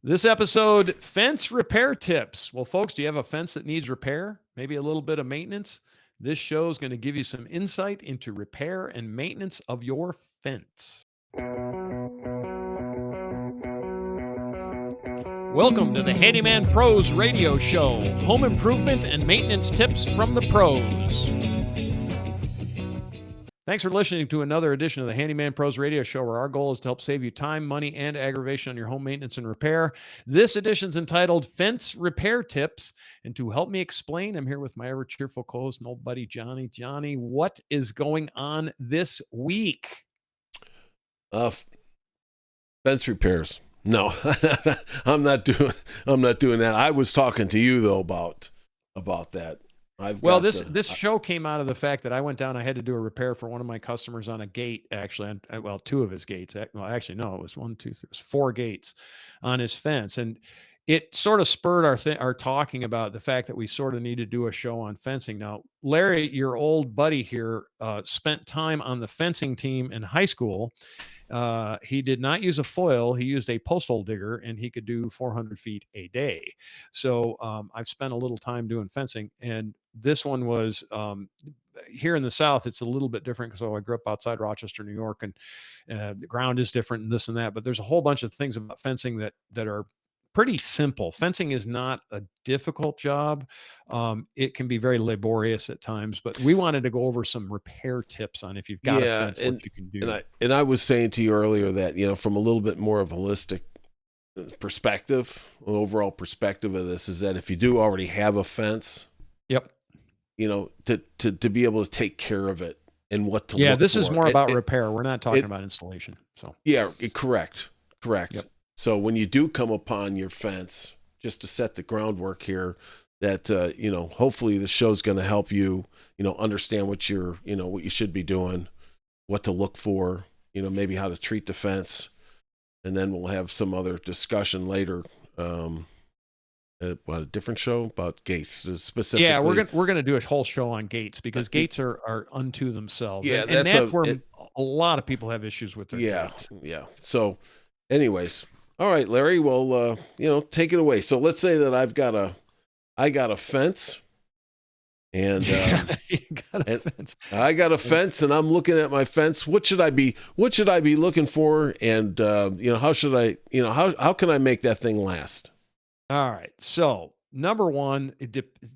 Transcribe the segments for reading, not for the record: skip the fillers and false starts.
This episode, fence repair tips. Well, folks, do you have a fence that needs repair? Maybe a little bit of maintenance? This show is going to give you some insight into repair and maintenance of your fence. Welcome to the Handyman Pros Radio Show, home improvement and maintenance tips from the pros. Thanks for listening to another edition of the Handyman Pros Radio Show, where our goal is to help save you time, money, and aggravation on your home maintenance and repair. This edition is entitled Fence Repair Tips. And to help me explain, I'm here with my ever-cheerful co-host and old buddy, Johnny. Johnny, what is going on this week? Fence repairs. No, I'm not doing that. I was talking to you though about that. This show came out of the fact that I went down. I had to do a repair for one of my customers on a gate, actually. Well, two of his gates. Well, actually, no, it was it was 4 gates on his fence, and it sort of spurred our talking about the fact that we sort of need to do a show on fencing. Now, Larry, your old buddy here, spent time on the fencing team in high school. He did not use a foil. He used a post hole digger, and he could do 400 feet a day. So I've spent a little time doing fencing, and this one was here in the South. It's a little bit different because I grew up outside Rochester, New York, and the ground is different and this and that. But there's a whole bunch of things about fencing that are pretty simple. Fencing is not a difficult job. It can be very laborious at times, but we wanted to go over some repair tips on if you've got a fence, what you can do. And I was saying to you earlier that, from a little bit more of a holistic perspective, an overall perspective of this is that if you do already have a fence, yep, to be able to take care of it and what to look this for. Is more about repair. We're not talking about installation. So correct. Yep. So when you do come upon your fence, just to set the groundwork here, that hopefully the show's going to help you, understand what what you should be doing, what to look for, maybe how to treat the fence, and then we'll have some other discussion later. A different show about gates specifically. Yeah, we're gonna do a whole show on gates because gates are unto themselves. Yeah, and that's where a lot of people have issues with their gates. Yeah. So, anyways. All right, Larry. Well, take it away. So let's say that I got a fence, and I got a fence, and I'm looking at my fence. What should I be looking for? And how should I? How can I make that thing last? All right. So number one,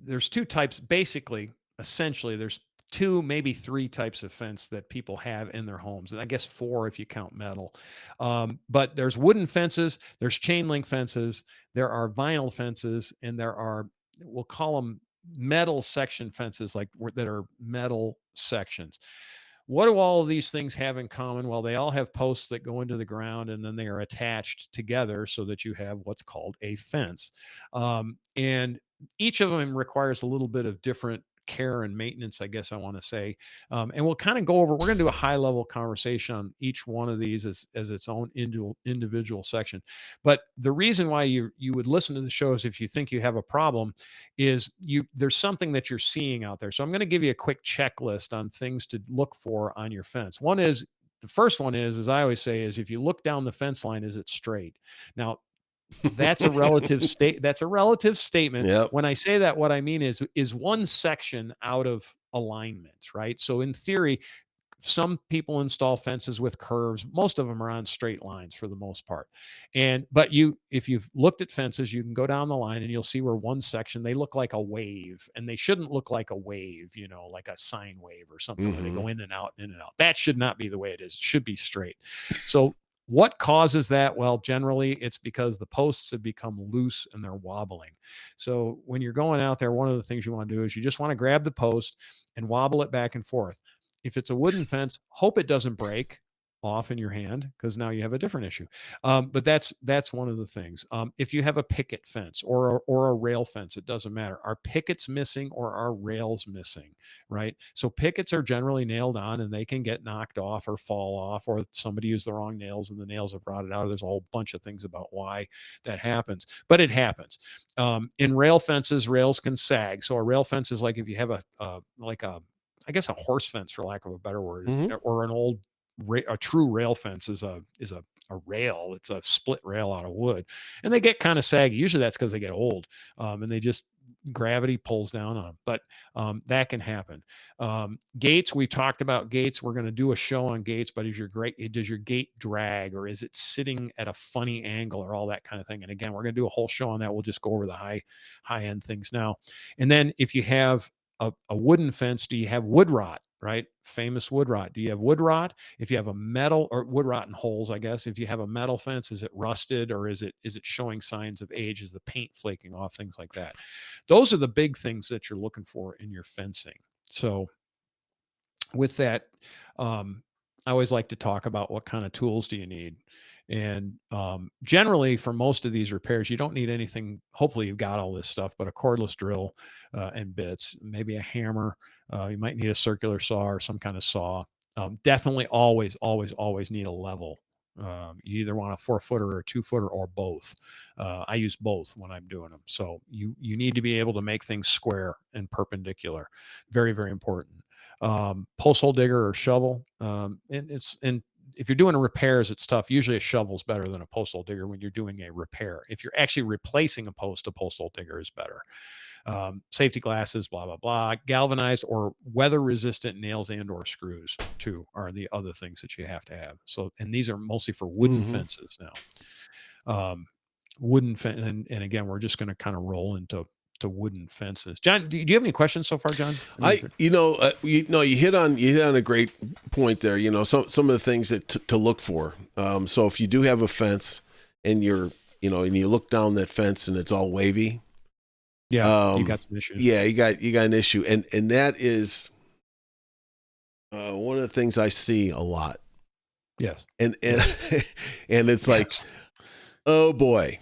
there's 2 types. Basically, essentially, there's 2, maybe 3 types of fence that people have in their homes. And I guess 4 if you count metal. But there's wooden fences, there's chain link fences, there are vinyl fences, and there are, we'll call them metal section fences, that are metal sections. What do all of these things have in common? Well, they all have posts that go into the ground, and then they are attached together so that you have what's called a fence. And each of them requires a little bit of different care and maintenance, I guess I want to say. And we'll kind of go over, we're going to do a high level conversation on each one of these as its own individual section. But the reason why you would listen to the show is if you think you have a problem, is there's something that you're seeing out there. So I'm going to give you a quick checklist on things to look for on your fence. The first one is, as I always say, is if you look down the fence line, is it straight? Now, that's a relative statement. Yep. When I say that, what I mean is one section out of alignment, right? So in theory, some people install fences with curves. Most of them are on straight lines for the most part. But if you've looked at fences, you can go down the line and you'll see where one section, they look like a wave, and they shouldn't look like a wave, like a sine wave or something where they go in and out, in and out. That should not be the way it is. It should be straight. So what causes that? Well, generally it's because the posts have become loose and they're wobbling. So when you're going out there, one of the things you want to do is you just want to grab the post and wobble it back and forth. If it's a wooden fence, hope it doesn't break off in your hand, because now you have a different issue. But that's one of the things. If you have a picket fence or a rail fence, it doesn't matter. Are pickets missing or are rails missing, right? So pickets are generally nailed on, and they can get knocked off or fall off, or somebody used the wrong nails and the nails have rotted out. There's a whole bunch of things about why that happens, but it happens. In rail fences, rails can sag. So a rail fence is like if you have I guess a horse fence, for lack of a better word, or an old a true rail fence is a a rail. It's a split rail out of wood, and they get kind of saggy. Usually that's because they get old, and they just gravity pulls down on them. But that can happen. Gates, we talked about gates. We're going to do a show on gates, but does your gate drag, or is it sitting at a funny angle, or all that kind of thing? And again, we're going to do a whole show on that. We'll just go over the high end things now. And then if you have a wooden fence, do you have wood rot? Right? Famous wood rot. Do you have wood rot? If you have a metal, or wood rot and holes, I guess. If you have a metal fence, is it rusted, or is it showing signs of age? Is the paint flaking off? Things like that. Those are the big things that you're looking for in your fencing. So with that, I always like to talk about what kind of tools do you need. And generally, for most of these repairs, you don't need anything. Hopefully, you've got all this stuff, but a cordless drill and bits, maybe a hammer. You might need a circular saw or some kind of saw. Definitely, always need a level. You either want a 4-footer or a 2-footer or both. I use both when I'm doing them. So you need to be able to make things square and perpendicular. Very, very important. Post hole digger or shovel. And if you're doing repairs, it's tough. Usually a shovel's better than a post hole digger when you're doing a repair. If you're actually replacing a post hole digger is better. Safety glasses, blah, blah, blah. Galvanized or weather resistant nails and or screws too are the other things that you have to have. So, and these are mostly for wooden Hmm. fences now. Wooden fence. And again, we're just going to kind of roll into to wooden fences. John, do you have any questions so far, John? I mean, You hit on a great point there. Some of the things to look for. So if you do have a fence and and you look down that fence and it's all wavy, yeah, you got some issues. yeah, you got an issue, and that is one of the things I see a lot. Yes. And and it's like, Yes. oh boy,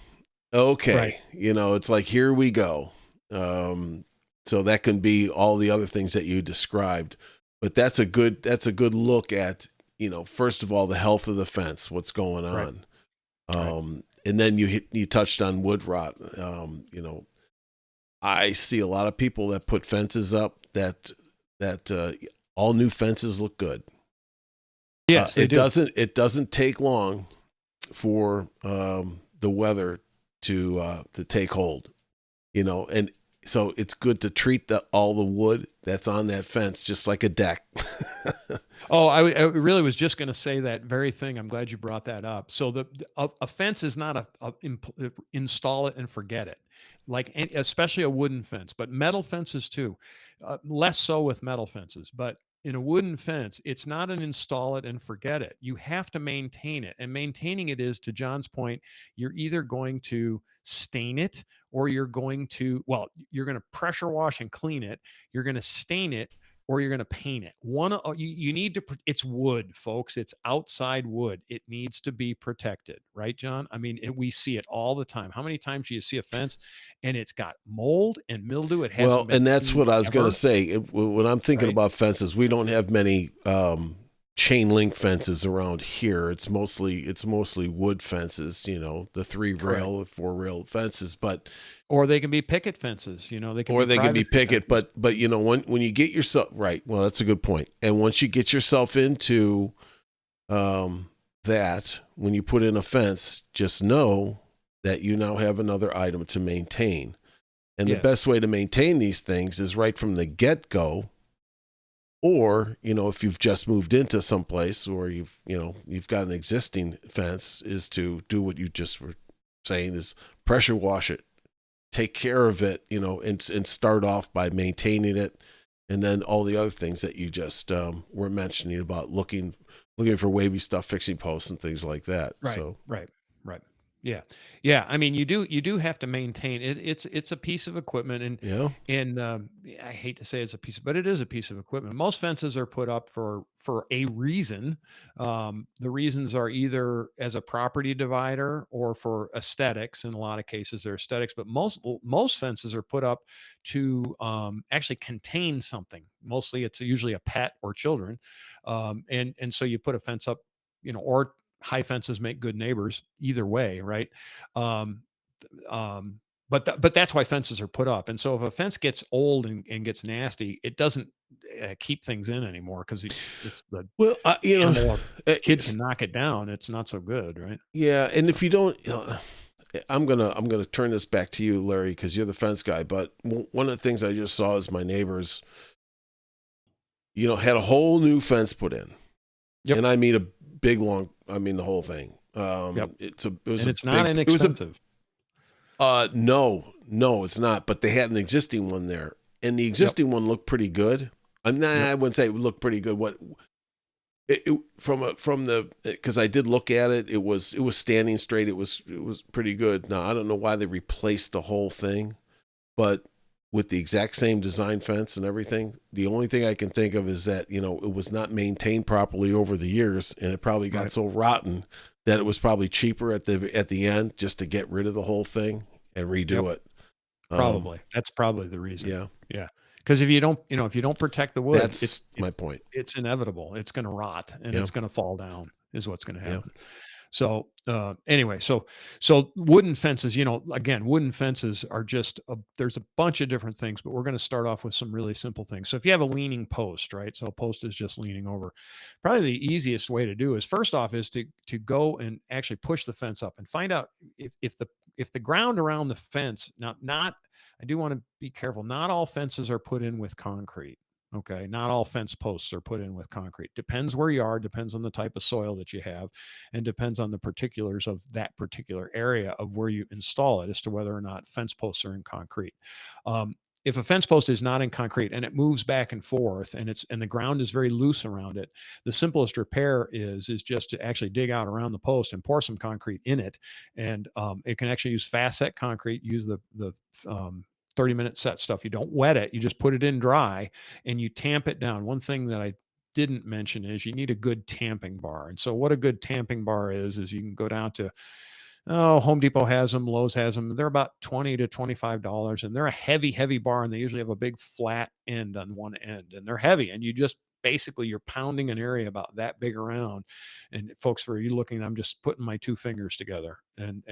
okay, Right. it's like, here we go. So that can be all the other things that you described, but that's a good look at, first of all, the health of the fence, what's going on. Right. And then you touched on wood rot. I see a lot of people that put fences up that all new fences look good. Yes, they do. It doesn't take long for the weather to take hold, and so it's good to treat all the wood that's on that fence just like a deck. Oh, I really was just going to say that very thing. I'm glad you brought that up. So a fence is not install it and forget it, like especially a wooden fence, but metal fences too. Less so with metal fences, but in a wooden fence, it's not an install it and forget it. You have to maintain it, and maintaining it is, to John's point, you're either going to stain it or you're going to pressure wash and clean it. You're going to stain it or you're going to paint it. You need to. It's wood, folks. It's outside wood. It needs to be protected, right, John? I mean, we see it all the time. How many times do you see a fence and it's got mold and mildew? It Well, hasn't been and that's cleaned what I was going to ever, say. When I'm thinking right? about fences, we don't have many chain link fences around here. It's mostly wood fences. The 3-rail, Correct. 4-rail fences, but Or they can be picket fences. They can or be they can be privacy picket. fences. But when you get yourself right, well, that's a good point. And once you get yourself into that, when you put in a fence, just know that you now have another item to maintain. And the Yes. best way to maintain these things is right from the get-go, or, if you've just moved into someplace or you've got an existing fence, is to do what you just were saying, is pressure wash it, take care of it, and start off by maintaining it. And then all the other things that you just were mentioning about looking for wavy stuff, fixing posts and things like that. Right, So, right, right. Yeah, yeah. I mean, you do have to maintain it. It's a piece of equipment, yeah. and I hate to say it's a piece, but it is a piece of equipment. Most fences are put up for a reason. The reasons are either as a property divider or for aesthetics. In a lot of cases, they're aesthetics, but most fences are put up to actually contain something. Mostly, it's usually a pet or children, and so you put a fence up, or high fences make good neighbors either way, right? um, but that's why fences are put up. And so if a fence gets old and gets nasty, it doesn't keep things in anymore because if the Well, animal or kid can it's, knock it down, it's not so good, right? yeah, and So if you don't, I'm gonna turn this back to you, Larry, because you're the fence guy. But one of the things I just saw is my neighbors, had a whole new fence put in, yep, and I mean a big long, I mean the whole thing. yep, It was and a it's not big, it was a inexpensive. no, no, it's not. But they had an existing one there, and the Yep, existing one looked pretty good. yep, I wouldn't say it looked pretty good. From the because I did look at it, it was standing straight. It was pretty good. Now I don't know why they replaced the whole thing, but with the exact same design fence and everything, the only thing I can think of is that it was not maintained properly over the years, and it probably got right. so rotten that it was probably cheaper at the end just to get rid of the whole thing and Yep, redo it. Um, probably. That's probably the reason. yeah, Yeah, because if you don't, if you don't protect the wood, that's my point. it's inevitable. It's going to rot and Yeah, it's going to fall down. Is what's going to yeah. happen. So anyway, so wooden fences, again, wooden fences are just there's a bunch of different things, but we're going to start off with some really simple things. So if you have a leaning post, right? So a post is just leaning over. Probably the easiest way to do is first off is to go and actually push the fence up and find out if the ground around the fence, now not I do want to be careful. Not all fences are put in with concrete. Okay. Not all fence posts are put in with concrete. Depends where you are, depends on the type of soil that you have, and depends on the particulars of that particular area of where you install it as to whether or not fence posts are in concrete. If a fence post is not in concrete and it moves back and forth and the ground is very loose around it, the simplest repair is just to actually dig out around the post and pour some concrete in it. And it can actually use fast set concrete, use the 30-minute set stuff. You don't wet it, you just put it in dry and you tamp it down. One thing that I didn't mention is you need a good tamping bar. And so what a good tamping bar is you can go down to, Home Depot has them, Lowe's has them. They're about 20 to $25 and they're a heavy, heavy bar and they usually have a big flat end on one end and they're heavy and you just basically you're pounding an area about that big around. And folks, for you looking, I'm just putting my two fingers together and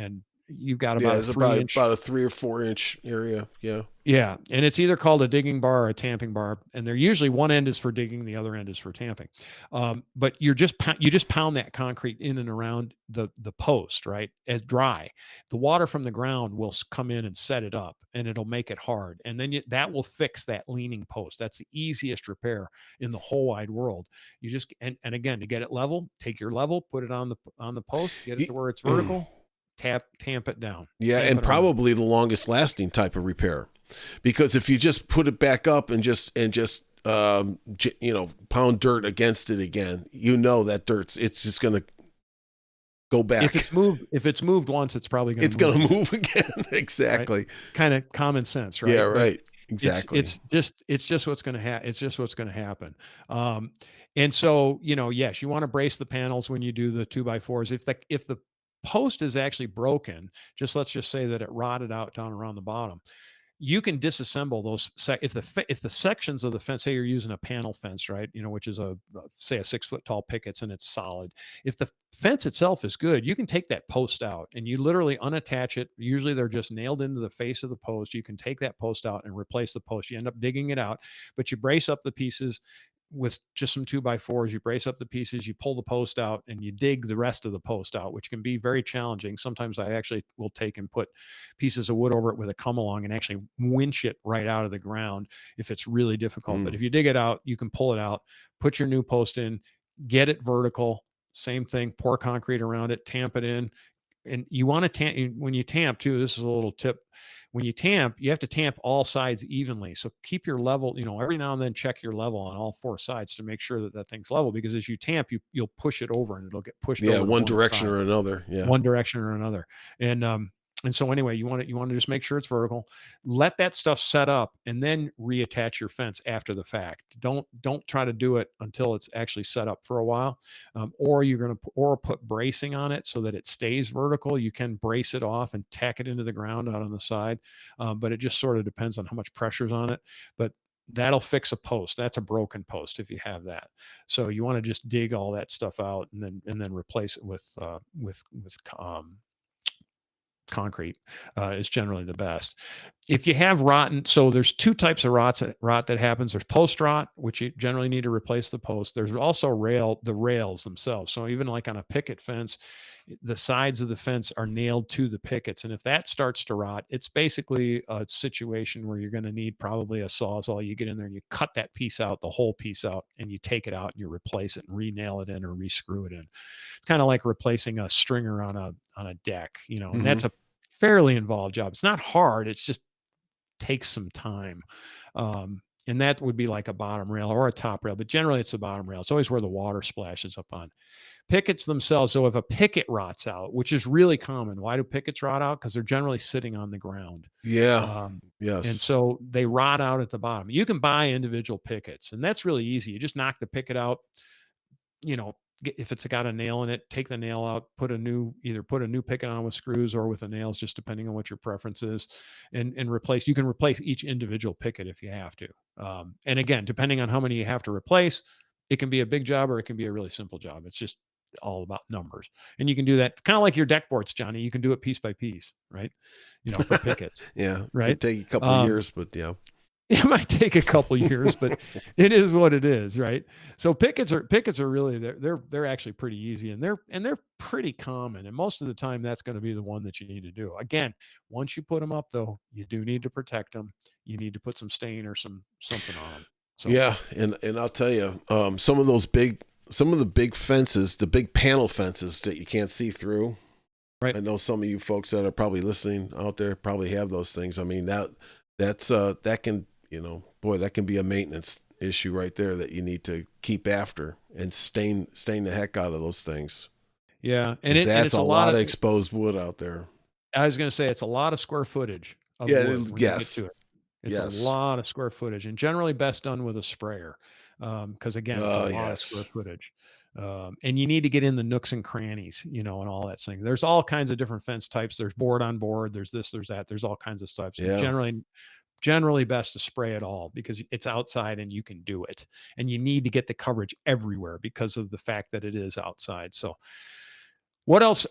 you've got Yeah, about a it's 3 inch. about a 3 or 4 inch area. Yeah. Yeah, and it's either called a digging bar or a tamping bar, and they're usually one end is for digging, the other end is for tamping. But you just pound that concrete in and around the post, right, as dry. The water from the ground will come in and set it up, and it'll make it hard, and then that will fix that leaning post. That's the easiest repair in the whole wide world. You just and again to get it level, take your level, put it on the post, get it to Ye- where it's vertical, tamp it down, Yeah, tamp and it around. probably the longest lasting type of repair, because if you just put it back up and just pound dirt against it again, that it's just gonna go back. If it's moved once, it's probably going It's to move gonna again, move again. right? Exactly. Kind of common sense, Yeah. right? But Right. Exactly. it's just what's going to happen. It's just what's going to happen. And so yes, you want to brace the panels when you do the 2x4s. If the post is actually broken, let's just say that it rotted out down around the bottom, you can disassemble those if the sections of the fence, say you're using a panel fence, right, which is say a 6 foot tall pickets and it's solid. If the fence itself is good, you can take that post out and you literally unattach it. Usually they're just nailed into the face of the post. You can take that post out and replace the post. You end up digging it out, but you brace up the pieces with just some 2x4s. You brace up the pieces, you pull the post out, and you dig the rest of the post out, which can be very challenging. Sometimes I actually will take and put pieces of wood over it with a come along and actually winch it right out of the ground if it's really difficult. But Mm. if you dig it out, you can pull it out, put your new post in, get it vertical. Same thing, pour concrete around it, tamp it in, and you want to tamp when you tamp too. This is a little tip. When you tamp, you have to tamp all sides evenly. So keep your level, every now and then check your level on all four sides to make sure that that thing's level, because as you tamp, you'll push it over and it'll get pushed Yeah. over to One one direction side, or another. Yeah. one direction or another. And so anyway, you want to just make sure it's vertical. Let that stuff set up and then reattach your fence after the fact. Don't try to do it until it's actually set up for a while. Or you're going to or put bracing on it so that it stays vertical. You can brace it off and tack it into the ground out on the side. But it just sort of depends on how much pressure's on it. But that'll fix a post. That's a broken post if you have that. So you want to just dig all that stuff out and then replace it with concrete is generally the best. If you have rotten, so there's two types of rot that happens. There's post rot, which you generally need to replace the post. There's also the rails themselves. So even like on a picket fence, the sides of the fence are nailed to the pickets, and if that starts to rot, it's basically a situation where you're going to need probably a sawzall. You get in there and you cut that piece out, the whole piece out, and you take it out and you replace it and re-nail it in or re-screw it in. It's kind of like replacing a stringer on a deck, and Hmm. that's a fairly involved job. It's not hard. It's just takes some time. And that would be like a bottom rail or a top rail, but generally it's the bottom rail. It's always where the water splashes up on pickets themselves. So if a picket rots out, which is really common, why do pickets rot out? Because they're generally sitting on the ground. Yeah. Um, and Yes. so they rot out at the bottom. You can buy individual pickets, and that's really easy. You just knock the picket out, if it's got a nail in it, take the nail out, either put a new picket on with screws or with the nails, just depending on what your preference is, and replace. You can replace each individual picket if you have to. And again, depending on how many you have to replace, it can be a big job or it can be a really simple job. It's just all about numbers, and you can do that kind of like your deck boards, Johnny. You can do it piece by piece, right? For pickets, Yeah. right? Could take a couple of Um, years, but yeah. it might take a couple years, but it is what it is, right? So pickets are really they're actually pretty easy, and they're pretty common. And most of the time, that's going to be the one that you need to do. Again, once you put them up, though, you do need to protect them. You need to put some stain or something on them. So Yeah, and I'll tell you, some of the big fences, the big panel fences that you can't see through. right, I know some of you folks that are probably listening out there probably have those things. I mean, that can, boy, that can be a maintenance issue right there that you need to keep after and stain the heck out of those things. yeah, and 'Cause that's it's a a lot lot of. of exposed wood out there. I was going to say it's a lot of square footage of Yeah, wood when you get yes. to it. It's a Yes. lot of square footage, and generally best done with a sprayer, because again, it's a lot of square Yes. footage, and you need to get in the nooks and crannies, and all that thing. There's all kinds of different fence types. There's board on board. There's this. There's that. There's all kinds of stuff. So Yeah. generally best to spray it all because it's outside and you can do it, and you need to get the coverage everywhere because of the fact that it is outside. So what else?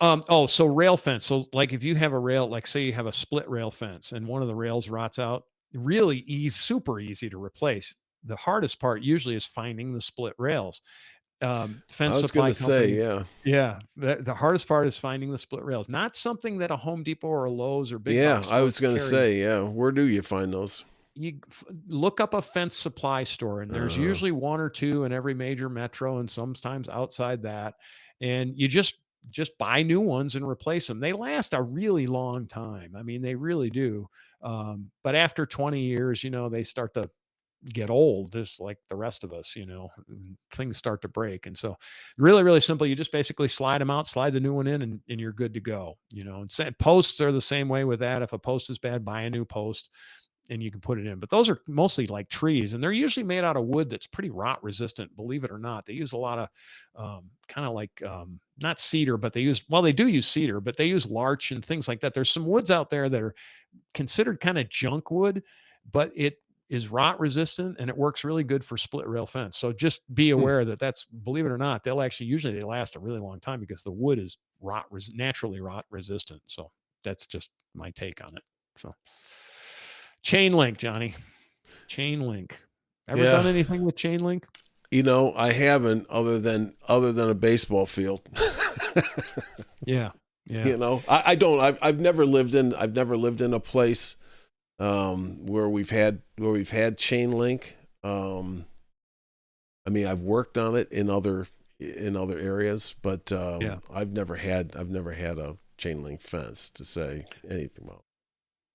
So rail fence. So like if you have a rail, like say you have a split rail fence and one of the rails rots out, really easy, super easy to replace. The hardest part usually is finding the split rails. I Fence was going supply to say, company. yeah. Yeah, the hardest part is finding the split rails. Not something that a Home Depot or a Lowe's or big Yeah, box I store was can going to carry. say, yeah. Where do you find those? Look up a fence supply store, and there's Uh, usually one or two in every major metro and sometimes outside that, and you just buy new ones and replace them. They last a really long time. I mean, they really do. But after 20 years, they start to get old, just like the rest of us, and things start to break. And so really, really simple. You just basically slide them out, slide the new one in, and you're good to go. And posts are the same way with that. If a post is bad, buy a new post and you can put it in. But those are mostly like trees, and they're usually made out of wood that's pretty rot resistant. Believe it or not, they use a lot of kind of like not cedar, but they do use cedar, but they use larch and things like that. There's some woods out there that are considered kind of junk wood, but it is rot resistant and it works really good for split rail fence. So just be hmm. aware that believe it or not, they last a really long time because the wood is naturally rot resistant. So that's just my take on it. So chain link, Johnny. Chain link. Ever Yeah. done anything with chain link? I haven't other than a baseball field. Yeah. Yeah. I don't. I've never lived in a place where we've had chain link. I mean, I've worked on it in other areas, but Yeah. I've never had a chain link fence to say anything about.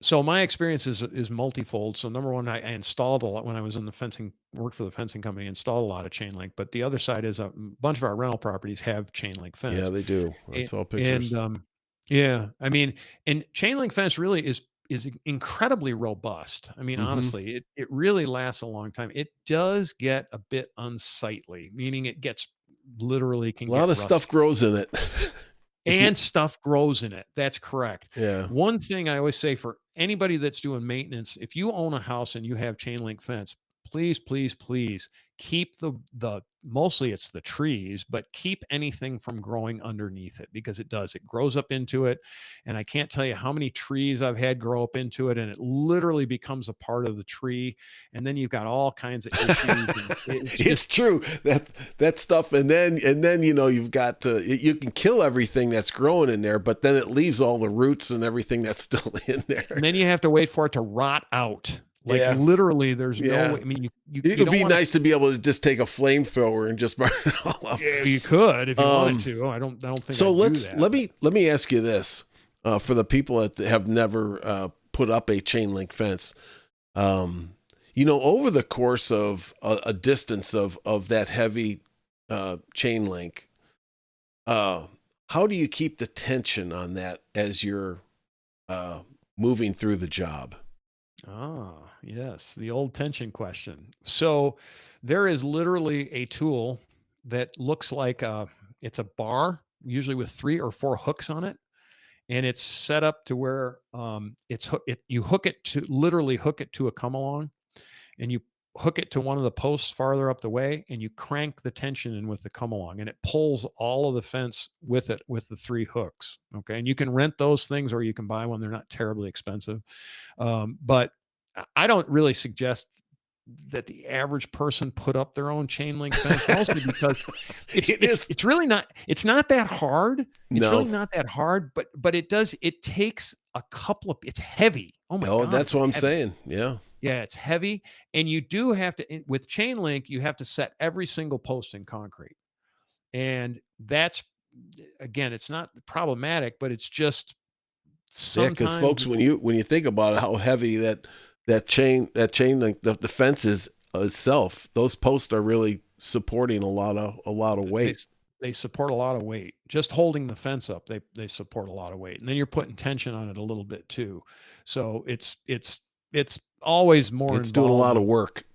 So my experience is multifold. So number one, I installed a lot when I was in the fencing, worked for the fencing company, installed a lot of chain link. But the other side is a bunch of our rental properties have chain link Yeah, fence. they do. I And, saw pictures. and yeah, I mean, and chain link fence really is incredibly robust. I mean, Hmm. honestly, it really lasts a long time. It does get a bit unsightly, meaning it gets literally can A get lot of stuff rusty. grows in it. if you, And stuff grows in it. That's correct. yeah, One thing I always say for anybody that's doing maintenance, if you own a house and you have chain link fence, please, please, please keep the mostly it's the trees, but keep anything from growing underneath it because it does. It grows up into it. And I can't tell you how many trees I've had grow up into it, and it literally becomes a part of the tree. And then you've got all kinds of issues. And it's It's just true that stuff, and then you've got you can kill everything that's growing in there, but then it leaves all the roots and everything that's still in there. and then you have to wait for it to rot out. Like Yeah, literally, there's no yeah. way. I mean, It you would don't be want to. nice to be able to just take a flamethrower and just burn it all up. Yeah, you could if you wanted Um, to. I don't think so I'd do let's that. let me ask you this, for the people that have never put up a chain link fence. Over the course of a distance of that heavy chain link, how do you keep the tension on that as you're moving through the job? Ah, yes, the old tension question. So there is literally a tool that looks like it's a bar, usually with 3 or 4 hooks on it, and it's set up to where you hook it to literally hook it to a come along, and you hook it to one of the posts farther up the way, and you crank the tension in with the come along, and it pulls all of the fence with it with the 3 hooks. Okay, and you can rent those things or you can buy one. They're not terribly expensive. But I don't really suggest that the average person put up their own chain link fence, mostly because It is it's really not it's not that hard. It's really no, not that hard, but it takes a couple of it's heavy. Oh my no, God, that's it's what I'm heavy. saying. Yeah, Yeah, it's heavy. And you do have to with chain link, you have to set every single post in concrete. And that's again, it's not problematic, but it's just yeah. Because sometimes folks, when you think about it, how heavy that chain link the fence is itself, those posts are really supporting a lot of they weight. they support a lot of weight. Just holding the fence up, they support a lot of weight, and then you're putting tension on it a little bit too. So it's always more It's doing a involved lot of with work.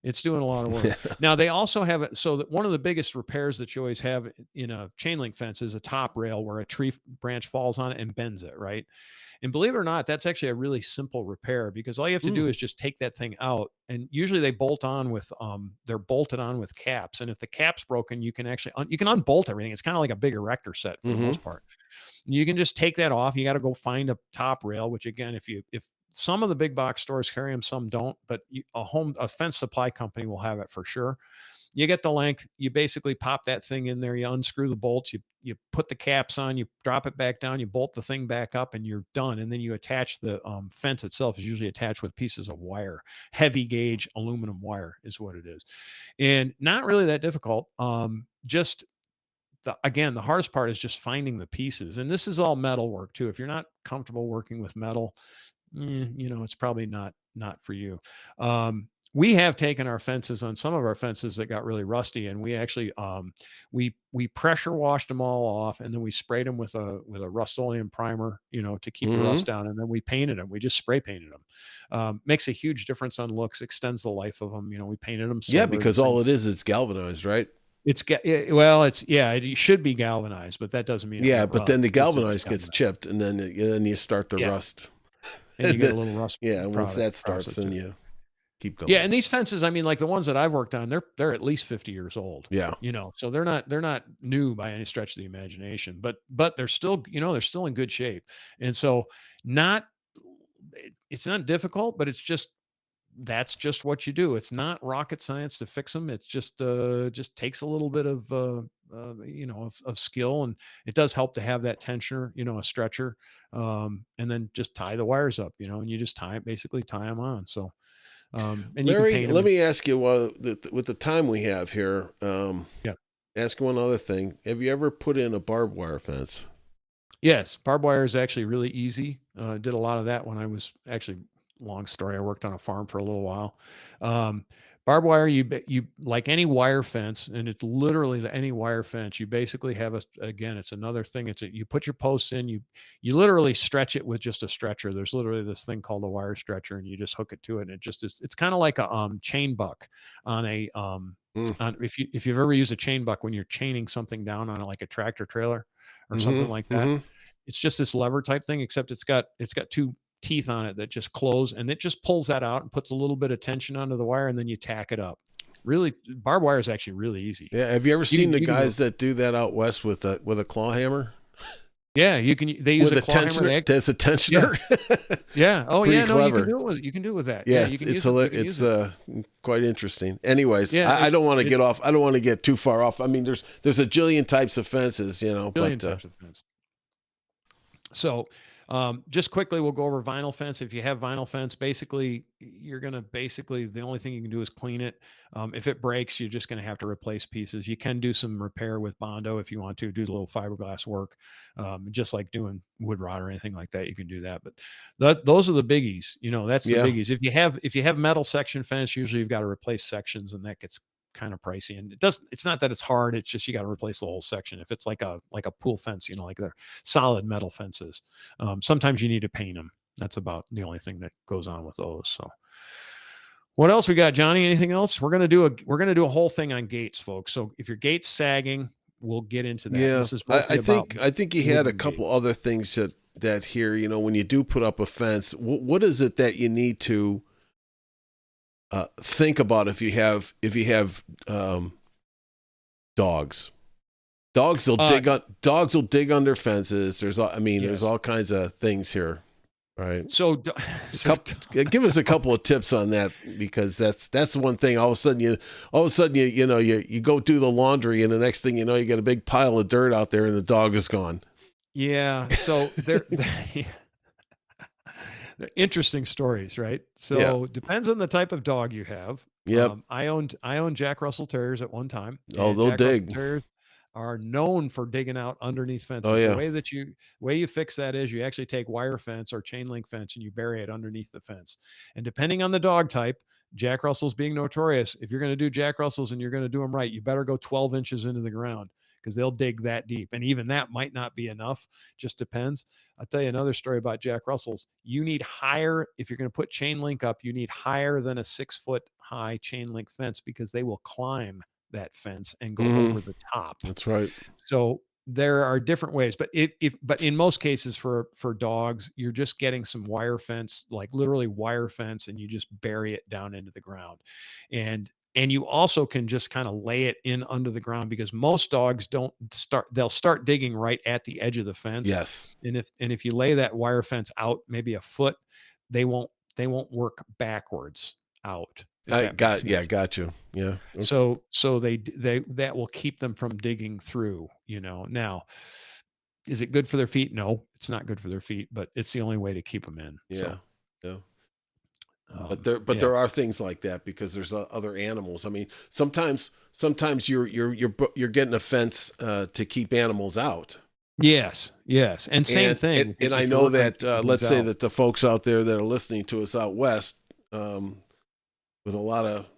it's doing a lot of work. Now they also have it so that one of the biggest repairs that you always have in a chain link fence is a top rail where a tree branch falls on it and bends it, right? And believe it or not, that's actually a really simple repair because all you have to Mm, do is just take that thing out. And usually they bolt on with they're bolted on with caps. And if the cap's broken, you can actually you can unbolt everything. It's kind of like a big erector set for the mm-hmm. most part. You can just take that off. You got to go find a top rail, which again, if some of the big box stores carry them, some don't, but a fence supply company will have it for sure. You get the length, you basically pop that thing in there, you unscrew the bolts, you put the caps on, you drop it back down, you bolt the thing back up, and you're done. And then you attach the fence itself is usually attached with pieces of wire, heavy gauge aluminum wire is what it is, and not really that difficult. Just again, the hardest part is just finding the pieces, and this is all metal work too. If you're not comfortable working with metal, it's probably not for you. We have taken our fences on some of our fences that got really rusty, and we actually we pressure washed them all off, and then we sprayed them with a Rust-Oleum primer, to keep the Mm-hmm. rust down, and then we painted them. We just spray painted them. Makes a huge difference on looks, extends the life of them. We painted them Yeah, silver, the because same. all it is, it's galvanized, right? Well, it should be galvanized, but that doesn't mean it Yeah, won't but rust. then the It's a galvanized gets galvanized. chipped, and then you start the Yeah, rust. and you And get then, a little rust yeah, and once product that starts, process then to it. you keep Yeah, going. and these fences, I mean, like the ones that I've worked on, they're at least 50 years old. Yeah. So they're not new by any stretch of the imagination, but they're still in good shape. And so not it's not difficult, but it's just that's just what you do. It's not rocket science to fix them. It's just takes a little bit of of skill, and it does help to have that tensioner, a stretcher, and then just tie the wires up, and you just basically tie them on. So and you can Larry, paint them. let me ask you, with the time we have here, Yeah. ask one other thing. Have you ever put in a barbed wire fence? Yes, barbed wire is actually really easy. Did a lot of that when I was actually long story. I worked on a farm for a little while. Um, Barbed wire, you like any wire fence, and it's literally any wire fence. You basically have again, it's another thing. You put your posts in, you literally stretch it with just a stretcher. There's literally this thing called a wire stretcher, and you just hook it to it, and it just is. It's kind of like a chain buck on a Mm, if you've ever used a chain buck when you're chaining something down on like a tractor trailer or something like mm-hmm, that. mm-hmm. It's just this lever type thing, except it's got two teeth on it that just close, and it just pulls that out and puts a little bit of tension onto the wire, and then you tack it up. Really, barbed wire is actually really easy. Yeah. Have you ever seen the guys that do that out west with a claw hammer? Yeah, you can. They use a claw hammer. There's a tensioner. Yeah. Oh, Pretty yeah. No, clever. you can do it with that. Yeah, you can it's quite interesting. Anyways, Yeah, I don't want to get off. I don't want to get too far off. I mean, there's a jillion types of fences, types of fence. So, just quickly, we'll go over vinyl fence. If you have vinyl fence, basically, you're going to the only thing you can do is clean it. If it breaks, you're just going to have to replace pieces. You can do some repair with Bondo if you want to do a little fiberglass work, just like doing wood rot or anything like that. You can do that. But those are the biggies. That's the biggies. If you have metal section fence, usually you've got to replace sections, and that gets kind of pricey. And it's not that it's hard, it's just you got to replace the whole section. If it's like a pool fence, like they're solid metal fences, sometimes you need to paint them. That's about the only thing that goes on with those. So what else we got, Johnny? Anything else? We're gonna do a whole thing on gates, folks. So if your gate's sagging, we'll get into that. Yeah, This is I think he had a couple gates. Other things that here, when you do put up a fence, what is it that you need to think about if you have dogs? Dogs will dig under fences. There's all kinds of things here, right? So give us a couple of tips on that, because that's one thing. All of a sudden you go do the laundry, and the next thing you know, you get a big pile of dirt out there, and the dog is gone. Yeah. So they're interesting stories, right? So depends on the type of dog you have. Yep. I owned Jack Russell Terriers at one time. Oh, they'll dig. Russell Terriers are known for digging out underneath fences. Oh, yeah. The way you fix that is you actually take wire fence or chain link fence and you bury it underneath the fence. And depending on the dog type, Jack Russells being notorious, if you're going to do Jack Russells and you're going to do them right, you better go 12 inches into the ground, because they'll dig that deep. And even that might not be enough. Just depends. I'll tell you another story about Jack Russells. You need higher, if you're going to put chain link up, you need higher than a 6-foot high chain link fence, because they will climb that fence and go over the top. That's right. So there are different ways, but but in most cases for dogs, you're just getting some wire fence, like literally wire fence, and you just bury it down into the ground. And you also can just kind of lay it in under the ground, because most dogs they'll start digging right at the edge of the fence. Yes. And if you lay that wire fence out maybe a foot, they won't work backwards out. Got you. Yeah. Okay. So they that will keep them from digging through, Now, is it good for their feet? No, it's not good for their feet, but it's the only way to keep them in. Yeah. Yeah. There are things like that, because there's other animals. I mean, sometimes you're getting a fence to keep animals out. Yes. And same thing. And I know that let's say that the folks out there that are listening to us out west,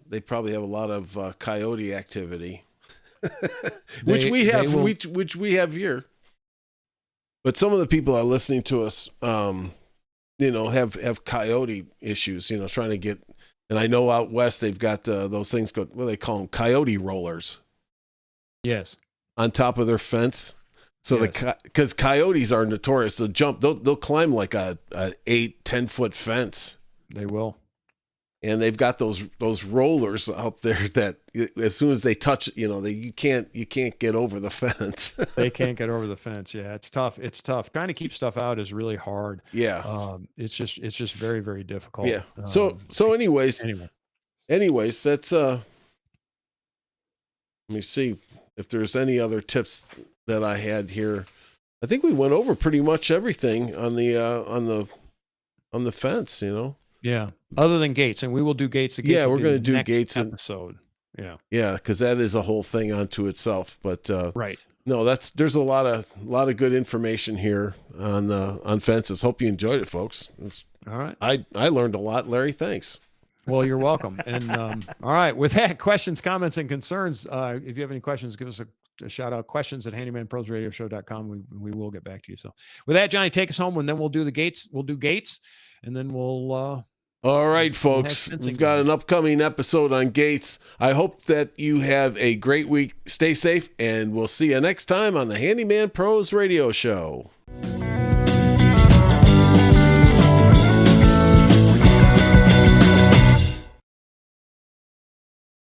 they probably have a lot of coyote activity, which we have here. But some of the people are listening to us, have coyote issues, trying to get, and I know out west they've got those things what do they call them? Coyote rollers. Yes. On top of their fence. So because coyotes are notorious, they'll climb like a 8-10 foot fence. They will. And they've got those rollers up there that as soon as they touch, you can't get over the fence. They can't get over the fence. Yeah, it's tough. Trying to keep stuff out is really hard. Yeah. It's just very, very difficult. Yeah. Anyways, that's let me see if there's any other tips that I had here. I think we went over pretty much everything on the fence, Yeah. Other than gates, and we will do gates. Yeah, we're going to do gates episode. Yeah. Yeah, because that is a whole thing unto itself. But right. No, there's a lot of good information here on fences. Hope you enjoyed it, folks. All right. I learned a lot, Larry. Thanks. Well, you're welcome. And all right, with that, questions, comments, and concerns. If you have any questions, give us a shout out. Questions at handymanprosradioshow.com. We will get back to you. So with that, Johnny, take us home, and then we'll do the gates. We'll do gates. And then we'll all right, folks, we've got an upcoming episode on gates. I hope that you have a great week. Stay safe, and we'll see you next time on the Handyman Pros Radio Show.